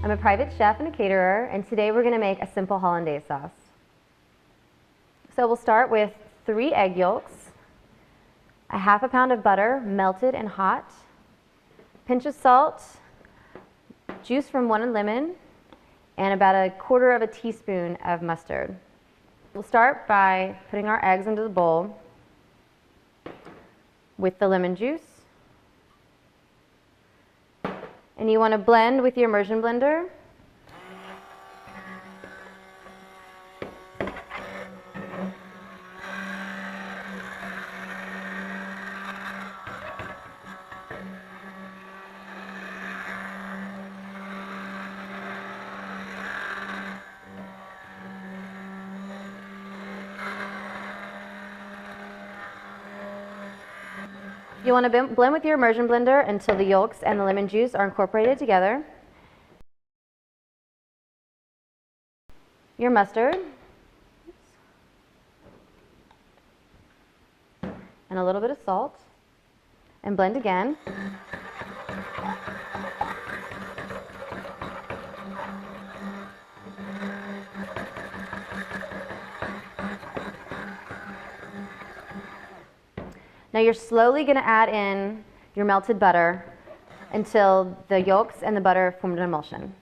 I'm a private chef and a caterer, and today we're going to make a simple hollandaise sauce. So we'll start with 3 egg yolks, a half a pound of butter, melted and hot, pinch of salt, juice from 1 lemon, and about 1/4 teaspoon of mustard. We'll start by putting our eggs into the bowl with the lemon juice. And you want to blend with your immersion blender. You want to blend with your immersion blender until the yolks and the lemon juice are incorporated together. Your mustard. And a little bit of salt. And blend again. Now you're slowly going to add in your melted butter until the yolks and the butter form an emulsion.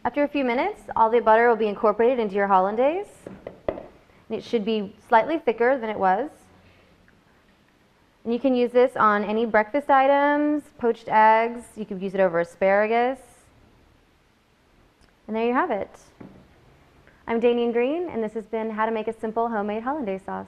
After a few minutes, all the butter will be incorporated into your hollandaise. And it should be slightly thicker than it was. And you can use this on any breakfast items, poached eggs. You could use it over asparagus. And there you have it. I'm Danian Green, and this has been How to Make a Simple Homemade Hollandaise Sauce.